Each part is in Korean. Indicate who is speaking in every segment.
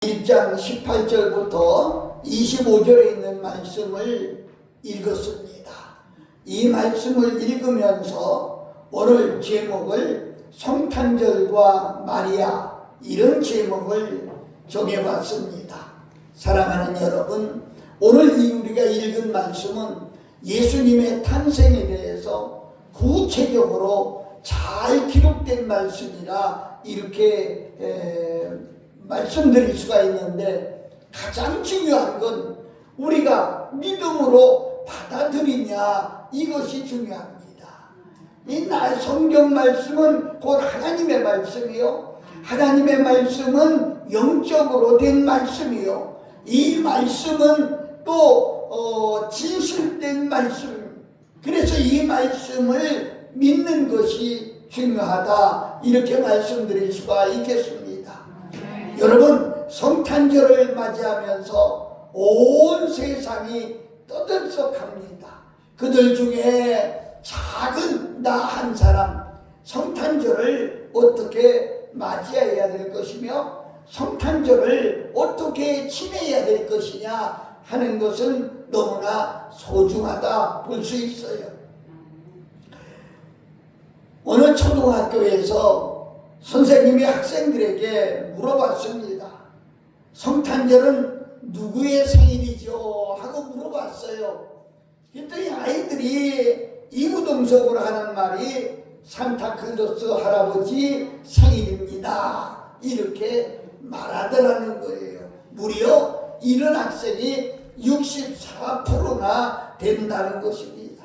Speaker 1: 1장 18절부터 25절에 있는 말씀을 읽었습니다. 이 말씀을 읽으면서 오늘 제목을 성탄절과 마리아, 이런 제목을 정해봤습니다. 사랑하는 여러분, 오늘 우리가 읽은 말씀은 예수님의 탄생에 대해서 구체적으로 잘 기록된 말씀이라 이렇게 말씀드릴 수가 있는데, 가장 중요한 건 우리가 믿음으로 받아들이냐, 이것이 중요합니다. 이 성경 말씀은 곧 하나님의 말씀이요, 하나님의 말씀은 영적으로 된 말씀이요, 이 말씀은 또 진실된 말씀. 그래서 이 말씀을 믿는 것이 중요하다, 이렇게 말씀드릴 수가 있겠습니다. 여러분, 성탄절을 맞이하면서 온 세상이 떠들썩합니다. 그들 중에 작은 나 한 사람, 성탄절을 어떻게 맞이해야 될 것이며 성탄절을 어떻게 지내야 될 것이냐 하는 것은 너무나 소중하다 볼 수 있어요. 어느 초등학교에서 선생님이 학생들에게 물어봤습니다. 성탄절은 누구의 생일이죠? 하고 물어봤어요. 그랬더니 아이들이 이구동성으로 하는 말이 산타클로스 할아버지 생일입니다, 이렇게 말하더라는 거예요. 무려 이런 학생이 64%나 된다는 것입니다.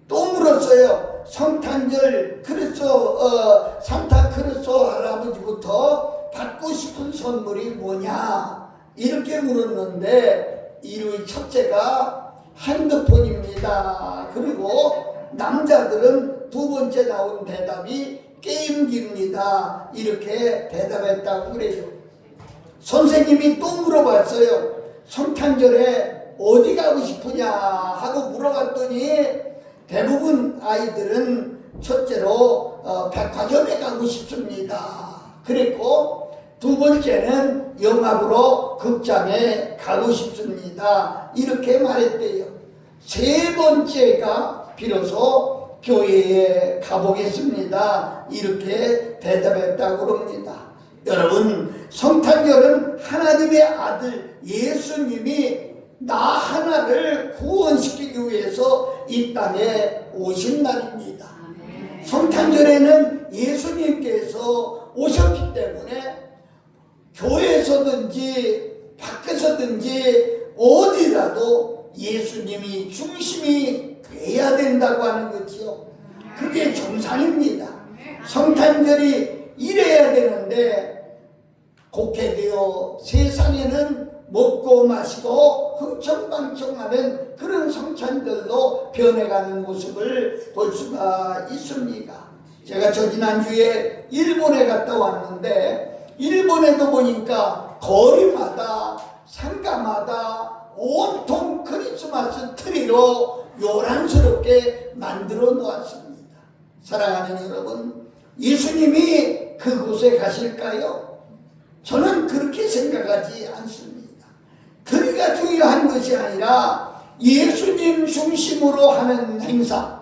Speaker 1: 또 물었어요. 성탄절, 그래서 산타클로스 할아버지부터 받고 싶은 선물이 뭐냐, 이렇게 물었는데 이의 첫째가 핸드폰입니다. 그리고 남자들은 두 번째 나온 대답이 게임기입니다, 이렇게 대답했다고 그래요. 선생님이 또 물어봤어요. 성탄절에 어디 가고 싶으냐 하고 물어봤더니 대부분 아이들은 첫째로 백화점에 가고 싶습니다, 그랬고 두 번째는 영화 보러 극장에 가고 싶습니다, 이렇게 말했대요. 세 번째가 비로소 교회에 가보겠습니다, 이렇게 대답했다고 합니다. 여러분, 성탄절은 하나님의 아들 예수님이 나 하나를 구원시키기 위해서 이 땅에 오신 날입니다. 성탄절에는 예수님께서 오셨기 때문에 교회에서든지 밖에서든지 어디라도 예수님이 중심이 돼야 된다고 하는 거지요. 그게 정상입니다. 성탄절이 이래야 되는데 곡해되어 세상에는 먹고 마시고 흥청망청하는 그런 성찬들로 변해가는 모습을 볼 수가 있습니다. 제가 지난주에 일본에 갔다 왔는데 일본에도 보니까 거리마다 상가마다 온통 크리스마스 트리로 요란스럽게 만들어 놓았습니다. 사랑하는 여러분, 예수님이 그곳에 가실까요? 저는 그렇게 생각하지 않습니다. 트리가 중요한 것이 아니라 예수님 중심으로 하는 행사,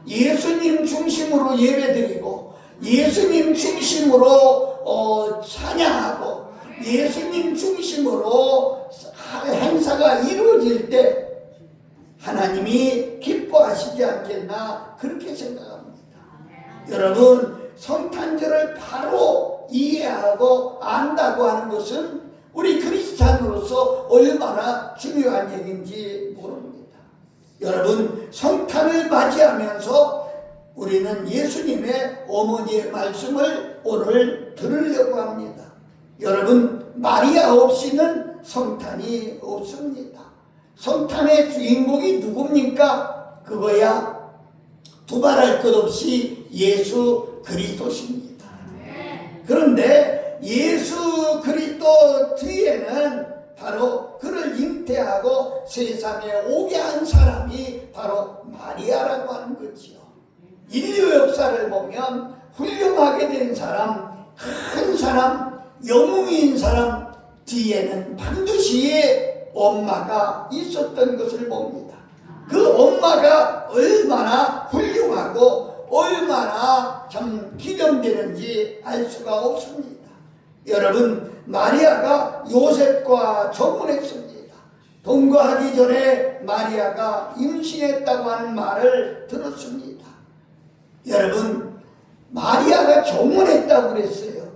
Speaker 1: 예수님 중심으로 예배드리고 예수님 중심으로 찬양하고 예수님 중심으로 행사가 이루어질 때 하나님이 기뻐하시지 않겠나, 그렇게 생각합니다. 여러분, 성탄절을 바로 이해하고 안다고 하는 것은 우리 크리스찬으로서 얼마나 중요한 얘기인지 모릅니다. 여러분, 성탄을 맞이하면서 우리는 예수님의 어머니의 말씀을 오늘 들으려고 합니다. 여러분, 마리아 없이는 성탄이 없습니다. 성탄의 주인공이 누굽니까? 그거야 두말할 것 없이 예수 그리스도십니다. 그런데 예수 그리스도 뒤에는 바로 그를 잉태하고 세상에 오게 한 사람이 바로 마리아라고 하는 거지요. 인류 역사를 보면 훌륭하게 된 사람, 큰 사람, 영웅인 사람, 뒤에는 반드시 엄마가 있었던 것을 봅니다. 그 엄마가 얼마나 훌륭하고 얼마나 참 기념되는지 알 수가 없습니다. 여러분, 마리아가 요셉과 정혼했습니다. 동거하기 전에 마리아가 임신했다고 하는 말을 들었습니다. 여러분, 마리아가 정혼했다고 그랬어요.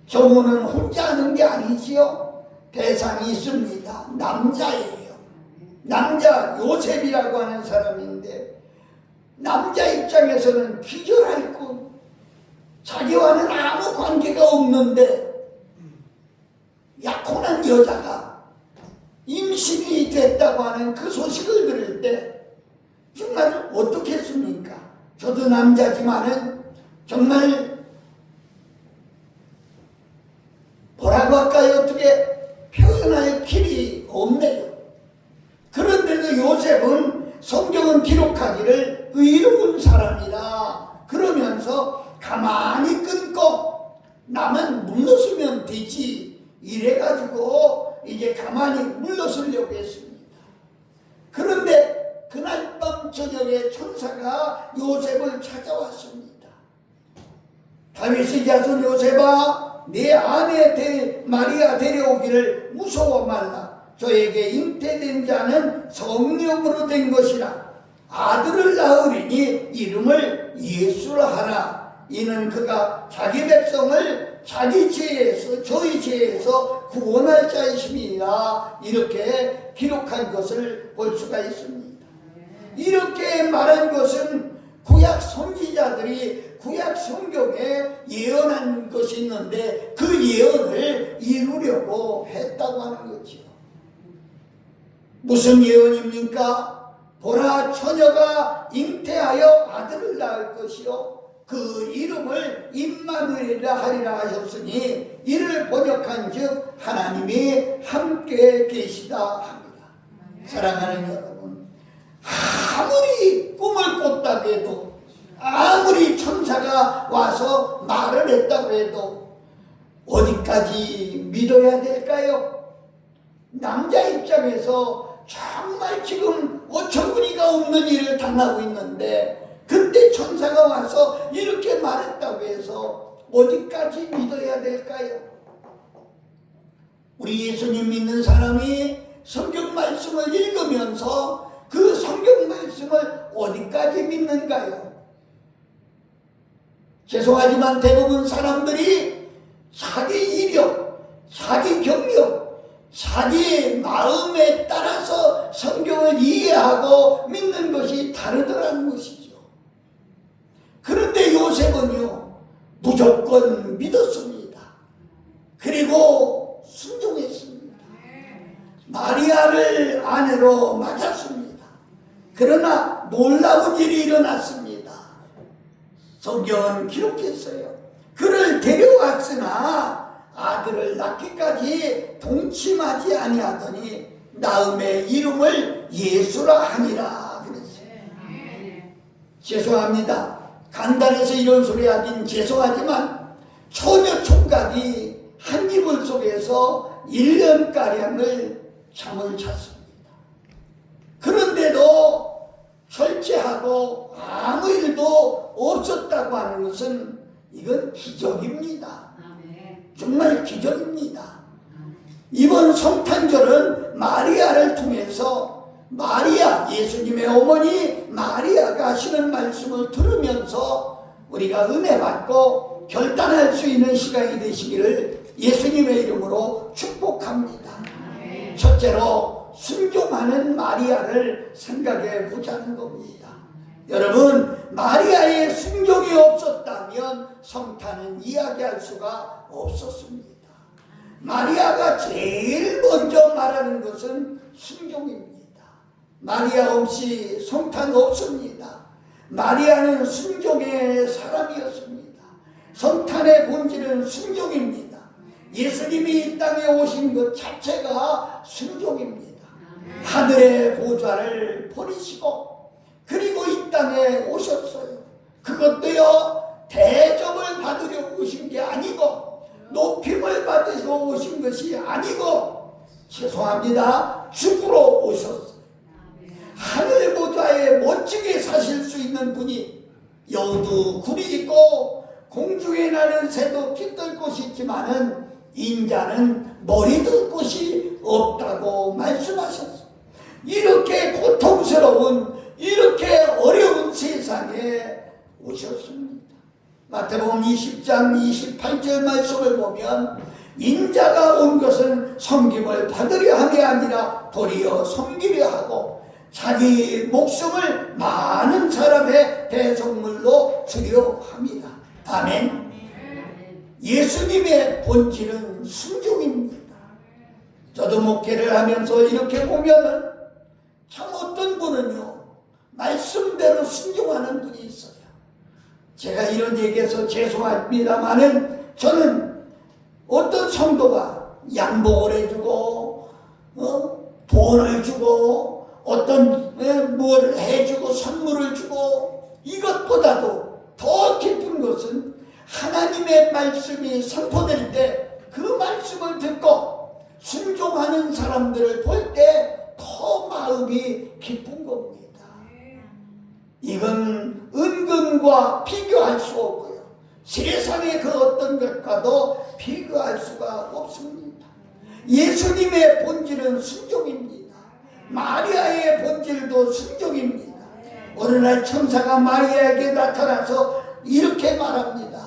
Speaker 1: 정혼은 혼자 하는 게 아니지요. 대상이 있습니다. 남자예요. 남자 요셉이라고 하는 사람인데, 남자 입장에서는 기절할 것, 자기와는 아무 관계가 없는데 약혼한 여자가 임신이 됐다고 하는 그 소식을 들을 때 정말 어떻겠습니까? 저도 남자지만은 정말 뭐라고 할까요? 어떻게 표현할 길이 없네요. 그런데도 요셉은 성경은 기록하기를 의로운 사람이라 그러면서 가만히 끊고 나만 물러서면 되지 이래가지고 이제 가만히 물러서려고 했습니다. 그런데 그날 밤 저녁에 천사가 요셉을 찾아왔습니다. 다윗의 자손 요셉아, 내 아내 마리아 데려오기를 무서워 말라. 저에게 잉태된 자는 성령으로 된 것이라. 아들을 낳으리니 이름을 예수라 하라. 이는 그가 자기 백성을 자기 죄에서, 저희 죄에서 구원할 자이심이라. 이렇게 기록한 것을 볼 수가 있습니다. 이렇게 말한 것은 구약 선지자들이 구약 성경에 예언한 것이 있는데 그 예언을 이루려고 했다고 하는 거죠. 무슨 예언입니까? 보라, 처녀가 잉태하여 아들을 낳을 것이요 그 이름을 임마누엘이라 하리라 하셨으니 이를 번역한즉 하나님이 함께 계시다 합니다. 사랑하는 여러분, 아무리 꿈을 꿨다고 해도, 아무리 천사가 와서 말을 했다고 해도 어디까지 믿어야 될까요? 남자 입장에서 정말 지금 어처구니가 없는 일을 당하고 있는데 그때 천사가 와서 이렇게 말했다고 해서 어디까지 믿어야 될까요? 우리 예수님 믿는 사람이 성경 말씀을 읽으면서 그 성경 말씀을 어디까지 믿는가요? 죄송하지만 대부분 사람들이 자기 이력, 자기 경력, 자기의 마음에 따라서 성경을 이해하고 믿는 것이 다르더라는 것이죠. 그런데 요셉은요, 무조건 믿었습니다. 그리고 순종했습니다. 마리아를 아내로 맞았습니다. 그러나 놀라운 일이 일어났습니다. 성경은 기록했어요. 그를 데려왔으나 아들을 낳기까지 동침하지 아니하더니 나음의 이름을 예수라 하니라 그랬어요. 죄송합니다. 간단해서 이런 소리 하긴 죄송하지만 처녀 총각이 한 이불 속에서 1년가량을 잠을 잤습니다. 그런데도 절제하고 아무 일도 없었다고 하는 것은 이건 기적입니다. 정말 기적입니다. 이번 성탄절은 마리아를 통해서 마리아, 예수님의 어머니 마리아가 하시는 말씀을 들으면서 우리가 은혜 받고 결단할 수 있는 시간이 되시기를 예수님의 이름으로 축복합니다. 첫째로 순종하는 마리아를 생각해 보자는 겁니다. 여러분, 마리아의 순종이 없었다면 성탄은 이야기할 수가 없었습니다. 마리아가 제일 먼저 말하는 것은 순종입니다. 마리아 없이 성탄 없습니다. 마리아는 순종의 사람이었습니다. 성탄의 본질은 순종입니다. 예수님이 이 땅에 오신 것 자체가 순종입니다. 하늘의 보좌를 버리시고 그리고 이 땅에 오셨어요. 그것도요, 대접을 받으려고 오신 게 아니고 높임을 받으시고 오신 것이 아니고 죄송합니다. 죽으러 오셨어요. 하늘 보좌에 멋지게 사실 수 있는 분이 여우도 굴이 있고 공중에 나는 새도 깃들 곳이 있지만은 인자는 머리 들 곳이 없다고 말씀하셨어요. 이렇게 고통스러운 이렇게 어려운 세상에 오셨습니다. 마태복음 20장 28절 말씀을 보면 인자가 온 것은 섬김을 받으려 함이 아니라 도리어 섬기려 하고 자기 목숨을 많은 사람의 대속물로 주려 합니다. 아멘. 예수님의 본질은 순종입니다. 저도 목회를 하면서 이렇게 보면은 참 어떤 분은요 말씀대로 순종하는 분이 있어요. 제가 이런 얘기해서 죄송합니다만은 저는 어떤 성도가 양복을 해주고 돈을 주고 어떤 뭘 해주고 선물을 주고 이것보다도 더 기쁜 것은 하나님의 말씀이 선포될 때 그 말씀을 듣고 순종하는 사람들을 볼 때 더 마음이 기쁜 겁니다. 이건 은금과 비교할 수 없고요. 세상의 그 어떤 것과도 비교할 수가 없습니다. 예수님의 본질은 순종입니다. 마리아의 본질도 순종입니다. 어느 날 천사가 마리아에게 나타나서 이렇게 말합니다.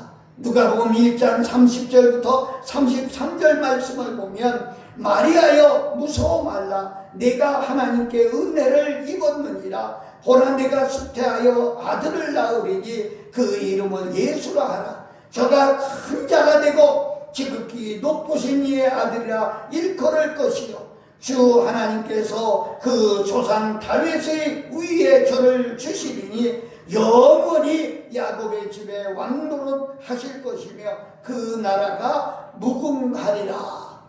Speaker 1: 누가복음 1장 30절부터 33절 말씀을 보면 마리아여 무서워 말라 내가 하나님께 은혜를 입었느니라 보라 내가 수태하여 아들을 낳으리니 그 이름을 예수라 하라 저가 큰 자가 되고 지극히 높으신 이의 아들이라 일컬을 것이요 주 하나님께서 그 조상 다윗의 위에 저를 주시리니 영원히 야곱의 집에 왕노릇 하실 것이며 그 나라가 무궁하리라.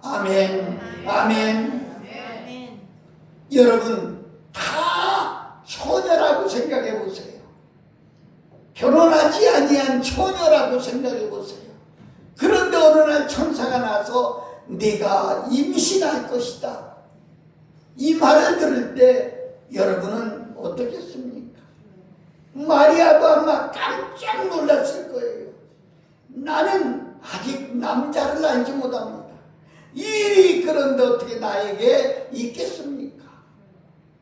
Speaker 1: 아멘. 아멘. 아멘. 여러분 다 처녀라고 생각해 보세요. 결혼하지 아니한 처녀라고 생각해 보세요. 그런데 어느 날 천사가 나서 네가 임신할 것이다. 이 말을 들을 때 여러분은 어떻겠습니까? 마리아도 아마 깜짝 놀랐을 거예요. 나는 아직 남자를 알지 못합니다. 이 일이 그런데 어떻게 나에게 있겠습니까?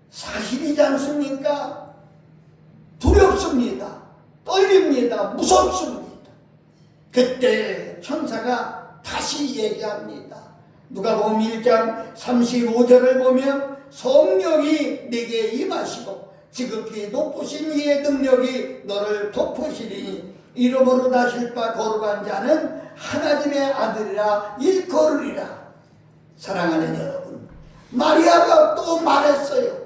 Speaker 1: 사실이지 않습니까? 두렵습니다. 떨립니다. 무섭습니다. 그때 천사가 다시 얘기합니다. 누가복음 1장 35절을 보면 성령이 네게 임하시고 지극히 높으신 이의 능력이 너를 덮으시리니 이름으로 나실 바 거룩한 자는 하나님의 아들이라 일컬으리라. 사랑하는 여러분, 마리아가 또 말했어요.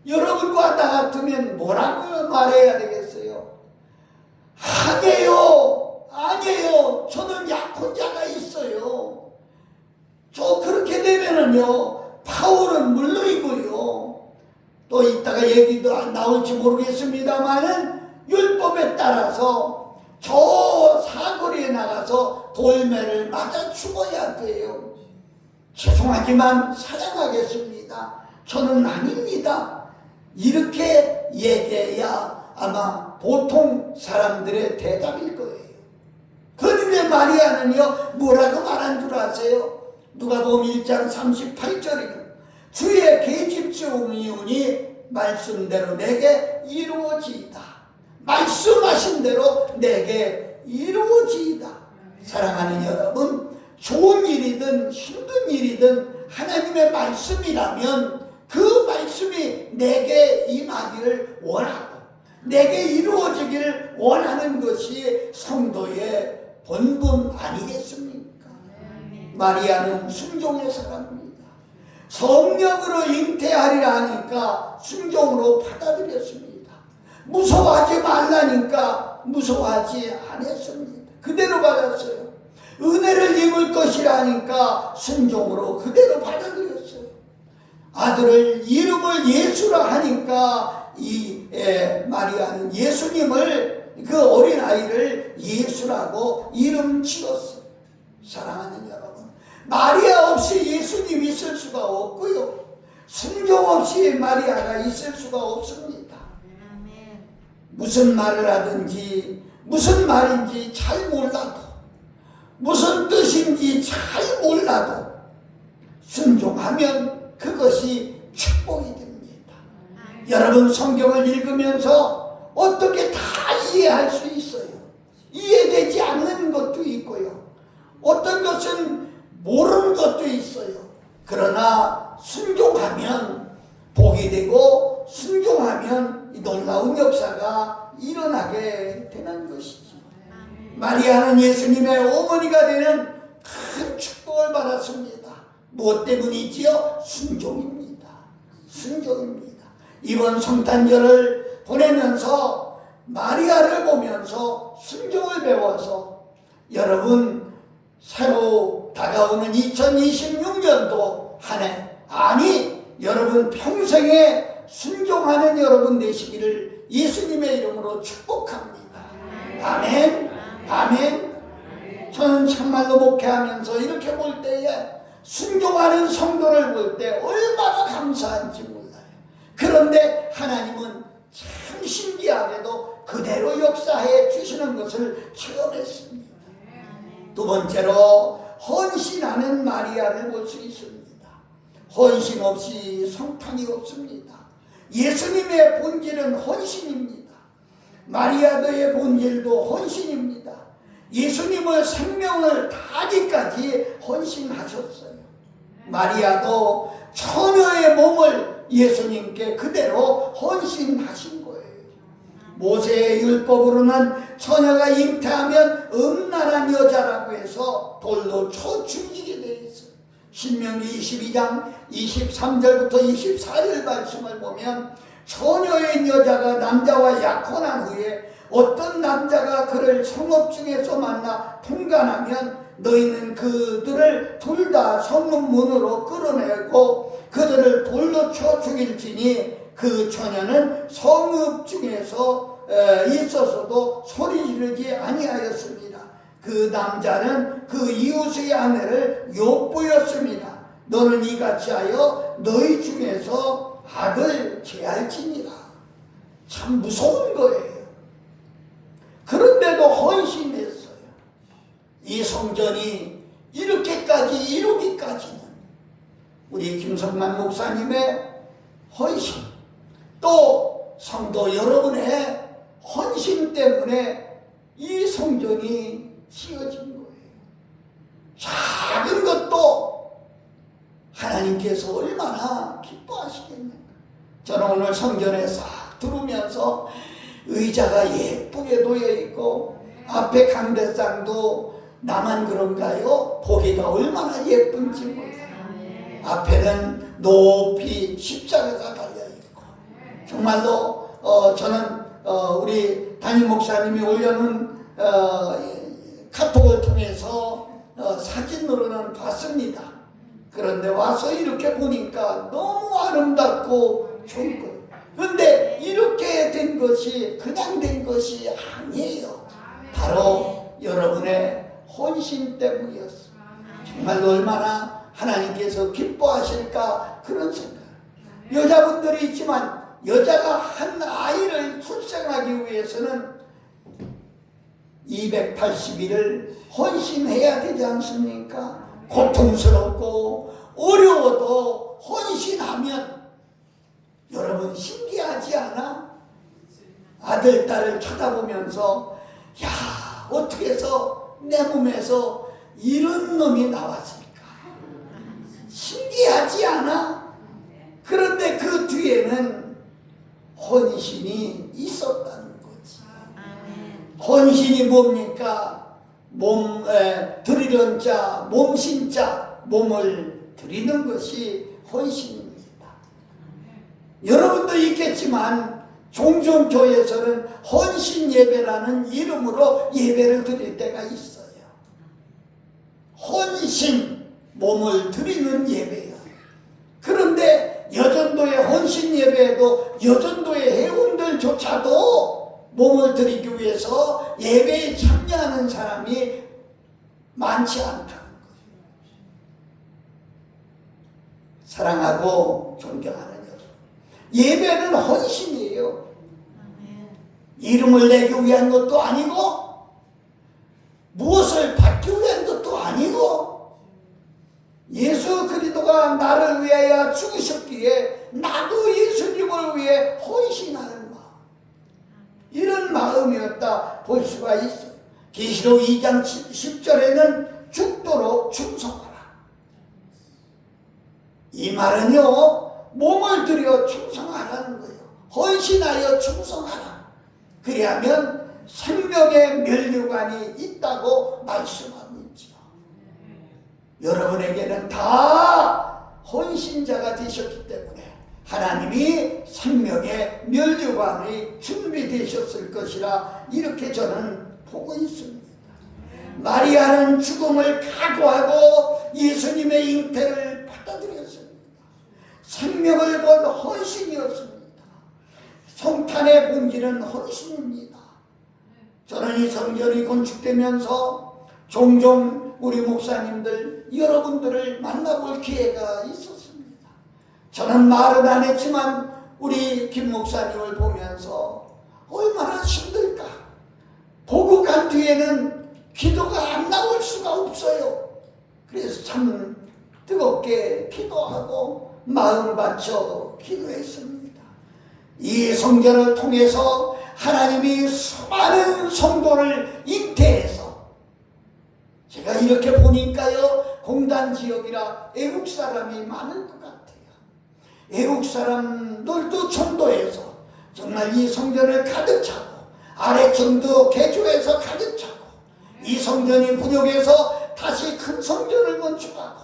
Speaker 1: 여러분과 나 같으면 뭐라고 말해야 되겠어요? 아니에요. 저는 약혼자가 있어요. 저 그렇게 되면은요 파울은 물론이고요 또 이따가 얘기도 안 나올지 모르겠습니다만은 율법에 따라서 저 사거리에 나가서 돌매를 맞아 죽어야 돼요. 죄송하지만 사양하겠습니다. 저는 아닙니다. 이렇게 얘기해야 아마 보통 사람들의 대답일 거예요. 그런데 마리아는요 뭐라고 말한 줄 아세요? 누가복음 1장 38절이요 주의 계집종이오니 말씀대로 내게 이루어지이다. 말씀하신 대로 내게 이루어지이다. 사랑하는 여러분, 좋은 일이든 힘든 일이든 하나님의 말씀이라면 그 말씀이 내게 임하기를 원하고 내게 이루어지기를 원하는 것이 성도의 본분 아니겠습니까? 마리아는 순종의 사람입니다. 성령으로 잉태하리라 하니까 순종으로 받아들였습니다. 무서워하지 말라니까 무서워하지 않았습니다. 그대로 받았어요. 은혜를 입을 것이라 하니까 순종으로 그대로 받아들였어요. 아들을 이름을 예수라 하니까 마리아는 예수님을 그 어린아이를 예수라고 이름 지었어요. 사랑하는 여러분, 마리아 없이 예수님 있을 수가 없고요, 순종 없이 마리아가 있을 수가 없습니다. 무슨 말을 하든지 무슨 말인지 잘 몰라도 무슨 뜻인지 잘 몰라도 순종하면 그것이 축복이 됩니다. 여러분, 성경을 읽으면서 어떻게 다 이해할 수 있어요. 이해되지 않는 것도 있고요, 어떤 것은 모르는 것도 있어요. 그러나 순종하면 복이 되고 순종하면 놀라운 역사가 일어나게 되는 것이죠. 마리아는 예수님의 어머니가 되는 큰 축복을 받았습니다. 무엇 때문이지요? 순종입니다. 순종입니다. 이번 성탄절을 보내면서 마리아를 보면서 순종을 배워서 여러분, 새로 다가오는 2026년도 한 해, 아니 여러분 평생에 순종하는 여러분 되시기를 예수님의 이름으로 축복합니다. 아멘. 아멘. 저는 참말로 목회하면서 이렇게 볼 때에 순종하는 성도를 볼 때 얼마나 감사한지 몰라요. 그런데 하나님은 참 신기하게도 그대로 역사해 주시는 것을 체험했습니다. 두 번째로 헌신하는 마리아를 볼 수 있습니다. 헌신 없이 성탄이 없습니다. 예수님의 본질은 헌신입니다. 마리아도의 본질도 헌신입니다. 예수님의 생명을 다하기까지 헌신하셨어요. 마리아도 처녀의 몸을 예수님께 그대로 헌신하신 거예요. 모세의 율법으로는 처녀가 잉태하면 음란한 여자라고 해서 돌로 쳐 죽이게 되어 있어요. 신명기 22장 23절부터 24절 말씀을 보면 처녀인 여자가 남자와 약혼한 후에 어떤 남자가 그를 성읍 중에서 만나 통간하면 너희는 그들을 둘 다 성문으로 끌어내고 그들을 돌로 쳐 죽일지니 그 처녀는 성읍 중에서 있어서도 소리 지르지 아니하였습니다. 그 남자는 그 이웃의 아내를 욕보였습니다. 너는 이같이 하여 너희 중에서 악을 제할지니라. 참 무서운 거예요. 그런데도 헌신했어요. 이 성전이 이렇게까지 이루기까지는 우리 김성만 목사님의 헌신, 또 성도 여러분의 헌신 때문에 이 성전이 지어진 거예요. 작은 것도 하나님께서 얼마나 기뻐하시겠는가. 저는 오늘 성전에 싹 들어오면서 의자가 예쁘게 놓여 있고 앞에 강대상도 나만 그런가요? 보기가 얼마나 예쁜지 몰라요. 앞에는 높이 십자가가 달려있고 정말로 저는 우리 담임 목사님이 올려놓은 카톡을 통해서 사진으로는 봤습니다. 그런데 와서 이렇게 보니까 너무 아름답고 좋은 거예요. 그런데 이렇게 된 것이 그냥 된 것이 아니에요. 바로 여러분의 헌신 때문이었어요. 정말로 얼마나 하나님께서 기뻐하실까 그런 생각. 여자분들이 있지만 여자가 한 아이를 출생하기 위해서는 280일을 헌신해야 되지 않습니까? 고통스럽고 어려워도 헌신하면 여러분 신기하지 않아? 아들, 딸을 쳐다보면서 야, 어떻게 해서 내 몸에서 이런 놈이 나왔을까? 신기하지 않아? 그런데 그 뒤에는 헌신이 있었다는 거지. 헌신이 뭡니까? 드리는 자, 몸신자, 몸을 드리는 것이 헌신입니다. 여러분도 있겠지만 종종 교회에서는 헌신 예배라는 이름으로 예배를 드릴 때가 있어요. 헌신, 몸을 드리는 예배예요. 그런데 여전도의 헌신 예배에도 여전도의 회원들조차도 몸을 드리기 위해서 예배에 참여하는 사람이 많지 않다. 사랑하고 존경하는 여러분, 예배는 헌신이에요. 이름을 내기 위한 것도 아니고 무엇을 받기 위한 것도 아니고 예수 그리스도가 나를 위하여 죽으셨기에 나도 예수님을 위해 헌신하는 마음, 이런 마음이었다 볼 수가 있어요. 계시록 2장 10절에는 죽도록 충성하라. 이 말은요, 몸을 들여 충성하라는 거예요. 헌신하여 충성하라. 그리하면 생명의 면류관이 있다고 말씀하고 있죠. 여러분에게는 다 헌신자가 되셨기 때문에 하나님이 생명의 면류관이 준비되셨을 것이라 이렇게 저는 보고 있습니다. 마리아는 죽음을 각오하고 예수님의 잉태를 받아들였습니다. 생명을 건 헌신이었습니다. 성탄의 본질은 헌신입니다. 저는 이 성전이 건축되면서 종종 우리 목사님들 여러분들을 만나볼 기회가 있었습니다. 저는 말은 안 했지만 우리 김 목사님을 보면서 얼마나 힘들까. 보고 간 뒤에는 기도가 안 나올 수가 없어요. 그래서 참 뜨겁게 기도하고 마음 바쳐 기도했습니다. 이 성전을 통해서 하나님이 수많은 성도를 잉태해서, 제가 이렇게 보니까요, 공단 지역이라 애국 사람이 많을 것 같아요. 애국 사람들도 전도해서 정말 이 성전을 가득 차고 아래층도 개조해서 가득 차고 이 성전이 부족해서 다시 큰 성전을 건축하고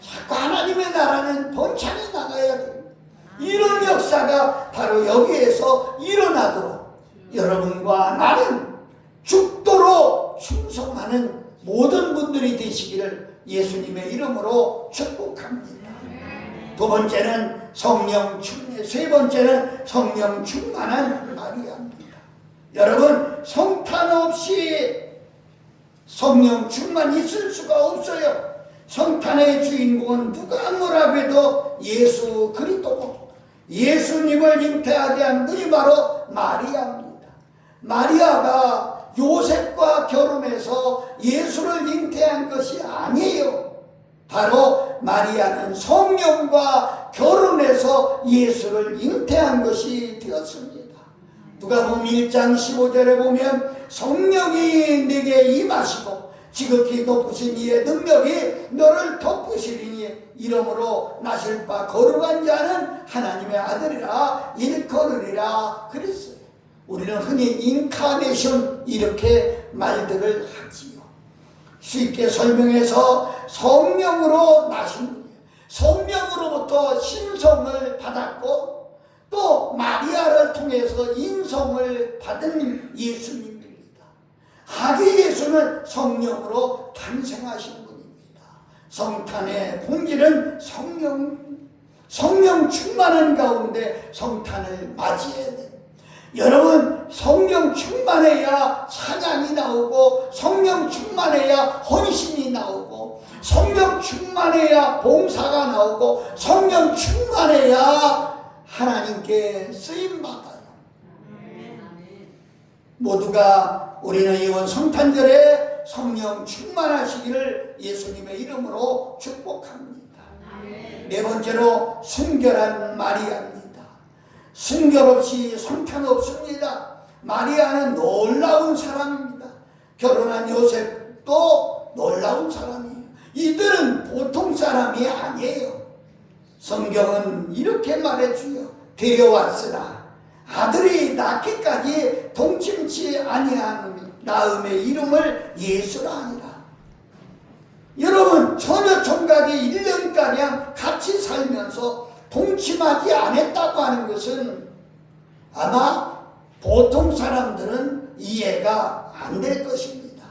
Speaker 1: 자꾸 하나님의 나라는 번창해 나가야 됩니다. 이런 역사가 바로 여기에서 일어나도록 여러분과 나는 죽도록 충성하는 모든 분들이 되시기를 예수님의 이름으로 축복합니다. 두 번째는 성령 충만, 세 번째는 성령 충만한 마리아입니다. 여러분, 성탄 없이 성령 충만 있을 수가 없어요. 성탄의 주인공은 누가 뭐라고 해도 예수 그리스도고, 예수님을 잉태하게 한 분이 바로 마리아입니다. 마리아가 요셉과 결혼해서 예수를 잉태한 것이 아니에요. 바로 마리아는 성령과 결혼해서 예수를 잉태한 것이 되었습니다. 누가복음 1장 15절에 보면 성령이 네게 임하시고 지극히 높으신 이의 능력이 너를 덮으시리니 이러므로 나실 바 거룩한 자는 하나님의 아들이라 일컬으리라 그랬어요. 우리는 흔히 인카네이션 이렇게 말들을 하지요. 쉽게 설명해서 성령으로 나신 분이에요. 성령으로부터 신성을 받았고 또 마리아를 통해서 인성을 받은 예수님입니다. 아기 예수는 성령으로 탄생하신 분입니다. 성탄의 본질은 성령 충만한 가운데 성탄을 맞이해야 돼요. 여러분, 성령 충만해야 찬양이 나오고 성령 충만해야 헌신이 나오고 성령 충만해야 봉사가 나오고 성령 충만해야 하나님께 쓰임받아요. 모두가 우리는 이번 성탄절에 성령 충만하시기를 예수님의 이름으로 축복합니다. 네 번째로 순결한 마리아입니다. 순결 없이 성탄 없습니다. 마리아는 놀라운 사람입니다. 결혼한 요셉도 놀라운 사람이에요. 이들은 보통 사람이 아니에요. 성경은 이렇게 말해주요. 데려왔으나 아들이 낳기까지 동침치 아니하는 나음의 이름을 예수라 하니라. 여러분, 처녀 총각이 1년가량 같이 살면서 동침하지 않았다고 하는 것은 아마 보통 사람들은 이해가 안 될 것입니다.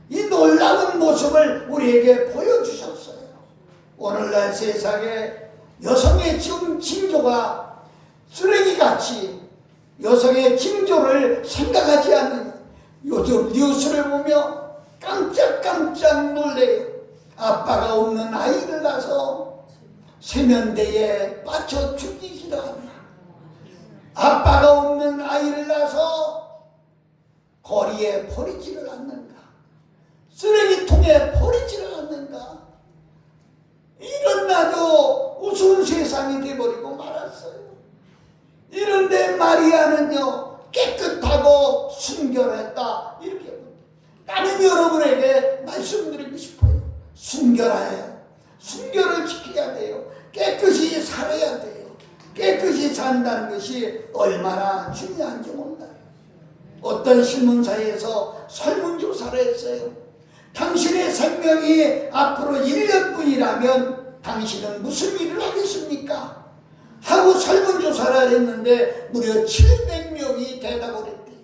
Speaker 1: 이 놀라운 모습을 우리에게 보여주셨어요. 오늘날 세상에 여성의 징조가 쓰레기같이 여성의 징조를 생각하지 않는 요즘 뉴스를 보며 깜짝깜짝 놀래요. 아빠가 없는 아이를 낳아서 세면대에 빠져 죽이지도 않아. 아빠가 없는 아이를 낳아서 거리에 버리지를 않는가? 쓰레기통에 버리지를 않는가? 이런 나도 우스운 세상이 돼버리고 말았어요. 이런데 마리아는요, 깨끗하고 순결했다. 이렇게 나는 여러분에게 말씀드리고 싶어요. 순결해야, 순결을 지켜야 돼요. 깨끗이 살아야 돼요. 깨끗이 산다는 것이 얼마나 중요한지 몰라요. 어떤 신문사에서 설문조사를 했어요. 당신의 생명이 앞으로 1년뿐이라면 당신은 무슨 일을 하겠습니까? 하고 설문조사를 했는데 무려 700명이 대답을 했대요.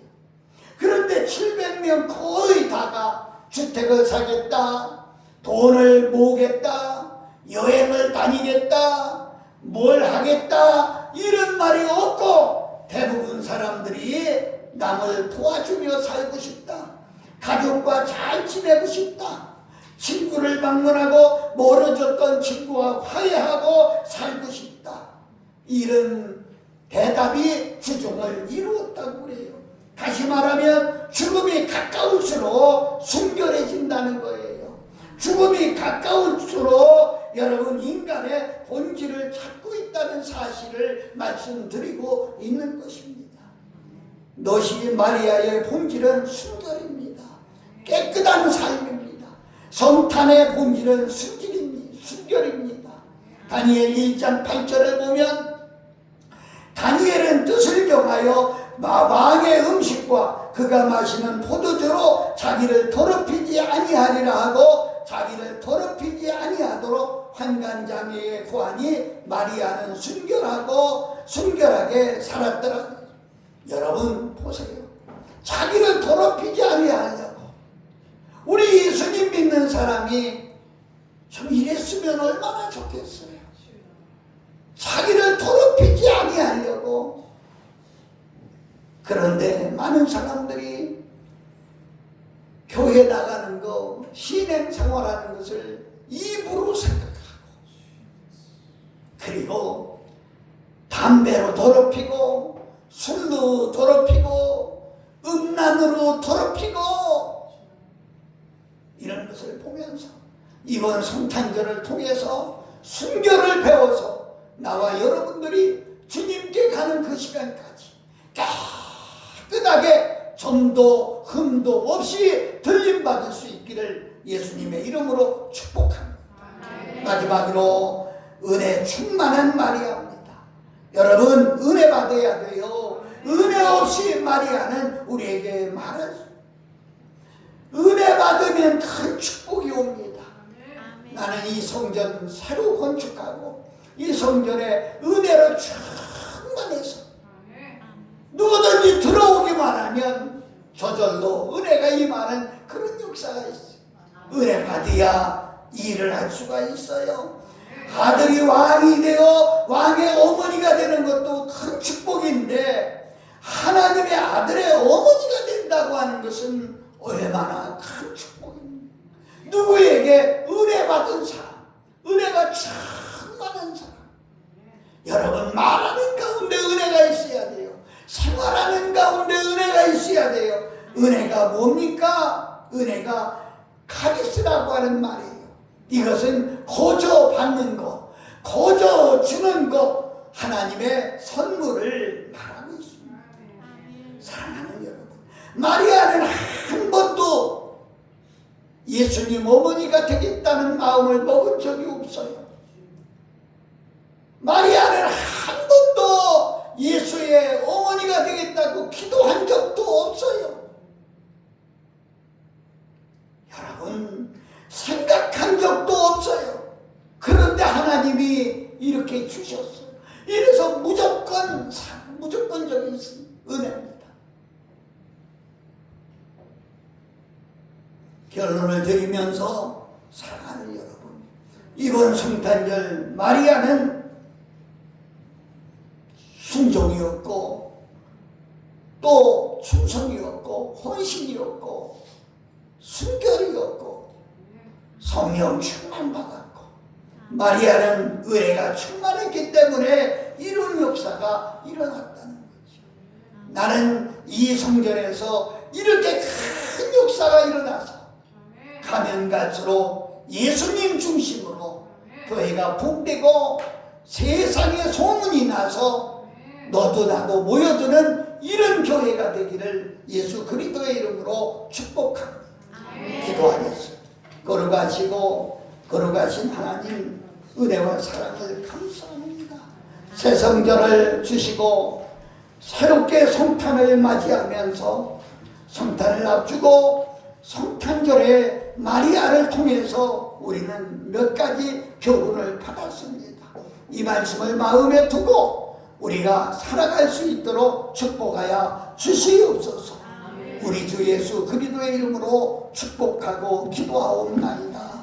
Speaker 1: 그런데 700명 거의 다가 주택을 사겠다, 돈을 모으겠다, 여행을 다니겠다, 뭘 하겠다, 이런 말이 없고 대부분 사람들이 남을 도와주며 살고 싶다, 가족과 잘 지내고 싶다, 친구를 방문하고 멀어졌던 친구와 화해하고 살고 싶다, 이런 대답이 주종을 이루었다고 그래요. 다시 말하면 죽음이 가까울수록 순결해진다는 거예요. 죽음이 가까울수록 여러분 인간의 본질을 찾고 있다는 사실을 말씀드리고 있는 것입니다. 너시 마리아의 본질은 순결입니다. 깨끗한 삶입니다. 성탄의 본질은 순결입니다. 다니엘 1장 8절을 보면 다니엘은 뜻을 정하여 왕의 음식과 그가 마시는 포도주로 자기를 더럽히지 아니하리라 하고 자기를 더럽히지 아니하도록 환관장애에 구하니 마리아는 순결하고 순결하게 살았더라. 여러분 보세요. 자기를 더럽히지 아니하려고. 우리 예수님 믿는 사람이 좀 이랬으면 얼마나 좋겠어요. 자기를 더럽히지 아니하려고. 그런데 많은 사람들이 교회 나가는 거, 신행생활하는 것을 입으로 생각하고, 그리고 담배로 더럽히고, 술로 더럽히고, 음란으로 더럽히고, 이런 것을 보면서 이번 성탄절을 통해서 순결을 배워서 나와 여러분들이 주님께 가는 그 시간까지 깨끗하게 점도 흠도 없이 들림받을 수 있기를 예수님의 이름으로 축복합니다. 마지막으로 은혜 충만한 마리아입니다. 여러분 은혜 받아야 돼요. 은혜 없이 마리아는 우리에게 말할 수, 은혜 받으면 큰 축복이 옵니다. 나는 이 성전 새로 건축하고 이 성전에 은혜로 충만해서 누구든지 들어오기만 하면 저절로 은혜가 임하는 그런 역사가 있어요. 은혜 받아야 일을 할 수가 있어요. 아들이 왕이 되어 왕의 어머니가 되는 것도 큰 축복인데 하나님의 아들의 어머니가 된다고 하는 것은 얼마나 큰 축복입니다. 누구에게 은혜 받은 사람, 은혜가 충만한 사람. 여러분 말하는 가운데 은혜가 있어야 돼요. 생활하는 가운데 은혜가 있어야 돼요. 은혜가 뭡니까? 은혜가 카리스라고 하는 말이에요. 이것은 거저 받는 것, 거저 주는 것, 하나님의 선물을 말하고 있습니다. 사랑하는 여러분, 마리아는 한 번도 예수님 어머니가 되겠다는 마음을 먹은 적이 없어요. 마리아는 한 번도 예수의 어머니가 되겠다고 기도한 적도 없어요. 여러분 생각한 적도 없어요. 그런데 하나님이 이렇게 주셨어요. 이래서 무조건적인 은혜입니다. 결론을 드리면서 사랑하는 여러분, 이번 성탄절 마리아는 순종이었고 또 충성이었고 헌신이었고 순결이었고 성령 충만 받았고 마리아는 은혜가 충만했기 때문에 이런 역사가 일어났다는 거죠. 나는 이 성전에서 이렇게 큰 역사가 일어나서 가면 갈수록 예수님 중심으로 교회가 복되고 세상에 소문이 나서 너도 나도 모여드는 이런 교회가 되기를 예수 그리스도의 이름으로 축복합니다. 기도하겠습니다. 거룩하신 하나님 은혜와 사랑을 감사합니다. 새 성전을 주시고 새롭게 성탄을 맞이하면서 성탄을 앞두고 성탄절에 마리아를 통해서 우리는 몇 가지 교훈을 받았습니다. 이 말씀을 마음에 두고 우리가 살아갈 수 있도록 축복하여 주시옵소서. 우리 주 예수 그리스도의 이름으로 축복하고 기도하옵나이다.